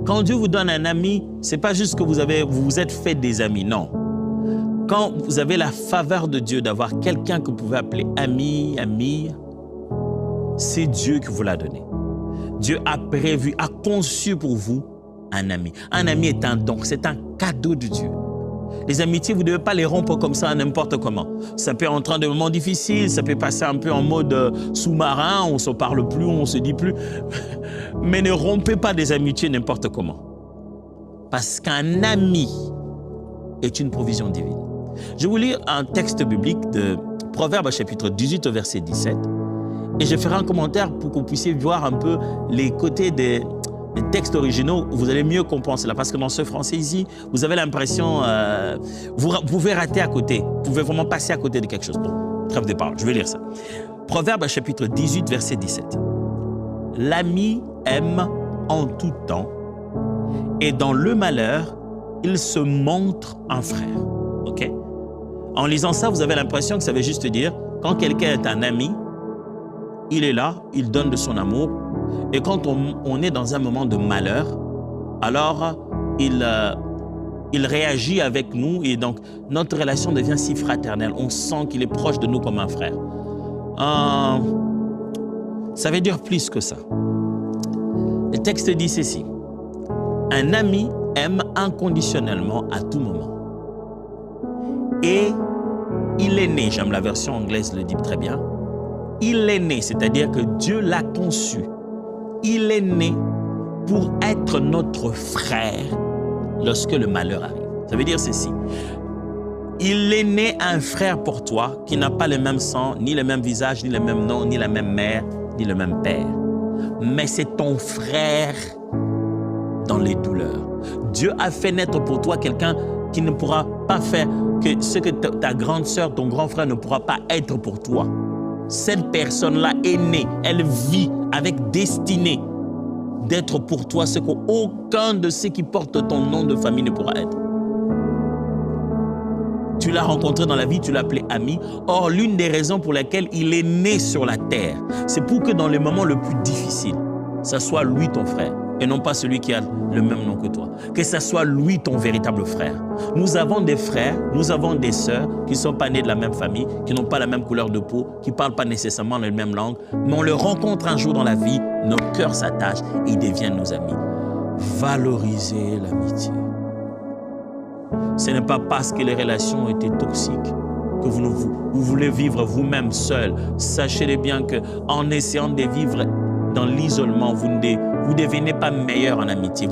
Quand Dieu vous donne un ami, ce n'est pas juste que vous vous êtes fait des amis, non. Quand vous avez la faveur de Dieu d'avoir quelqu'un que vous pouvez appeler ami, amie, c'est Dieu qui vous l'a donné. Dieu a prévu, a conçu pour vous un ami. Un ami est un don, c'est un cadeau de Dieu. Les amitiés, vous ne devez pas les rompre comme ça, n'importe comment. Ça peut entrer dans des moments difficiles, ça peut passer un peu en mode sous-marin, on ne se parle plus, on ne se dit plus. Mais ne rompez pas des amitiés n'importe comment. Parce qu'un ami est une provision divine. Je vais vous lire un texte biblique de Proverbes chapitre 18 verset 17. Et je ferai un commentaire pour que vous puissiez voir un peu les côtés des textes originaux. Vous allez mieux comprendre cela. Parce que dans ce français ici, vous avez l'impression, vous pouvez rater à côté. Vous pouvez vraiment passer à côté de quelque chose. Bon, trêve de parole, je vais lire ça. Proverbes chapitre 18 verset 17. L'ami aime en tout temps, et dans le malheur, il se montre un frère. Ok? En lisant ça, vous avez l'impression que ça veut juste dire, quand quelqu'un est un ami, il est là, il donne de son amour, et quand on est dans un moment de malheur, alors il réagit avec nous, et donc notre relation devient si fraternelle. On sent qu'il est proche de nous comme un frère. Ça veut dire plus que ça. Le texte dit ceci. Un ami aime inconditionnellement à tout moment. Et il est né, j'aime la version anglaise le dit très bien, il est né, c'est-à-dire que Dieu l'a conçu. Il est né pour être notre frère lorsque le malheur arrive. Ça veut dire ceci. Il est né un frère pour toi qui n'a pas le même sang, ni le même visage, ni le même nom, ni la même mère, ni le même père. Mais c'est ton frère dans les douleurs. Dieu a fait naître pour toi quelqu'un qui ne pourra pas faire que ce que ta grande sœur, ton grand frère ne pourra pas être pour toi. Cette personne-là est née, elle vit avec destinée d'être pour toi ce qu'aucun de ceux qui portent ton nom de famille ne pourra être. Tu l'as rencontré dans la vie, tu l'as appelé ami. Or, l'une des raisons pour lesquelles il est né sur la terre, c'est pour que dans les moments les plus difficiles, ça soit lui ton frère et non pas celui qui a le même nom que toi. Que ça soit lui ton véritable frère. Nous avons des frères, nous avons des sœurs qui ne sont pas nés de la même famille, qui n'ont pas la même couleur de peau, qui ne parlent pas nécessairement la même langue, mais on les rencontre un jour dans la vie, nos cœurs s'attachent et ils deviennent nos amis. Valorisez l'amitié. Ce n'est pas parce que les relations étaient toxiques que vous voulez vivre vous-même seul. Sachez bien qu'en essayant de vivre dans l'isolement, vous ne devenez pas meilleur en amitié.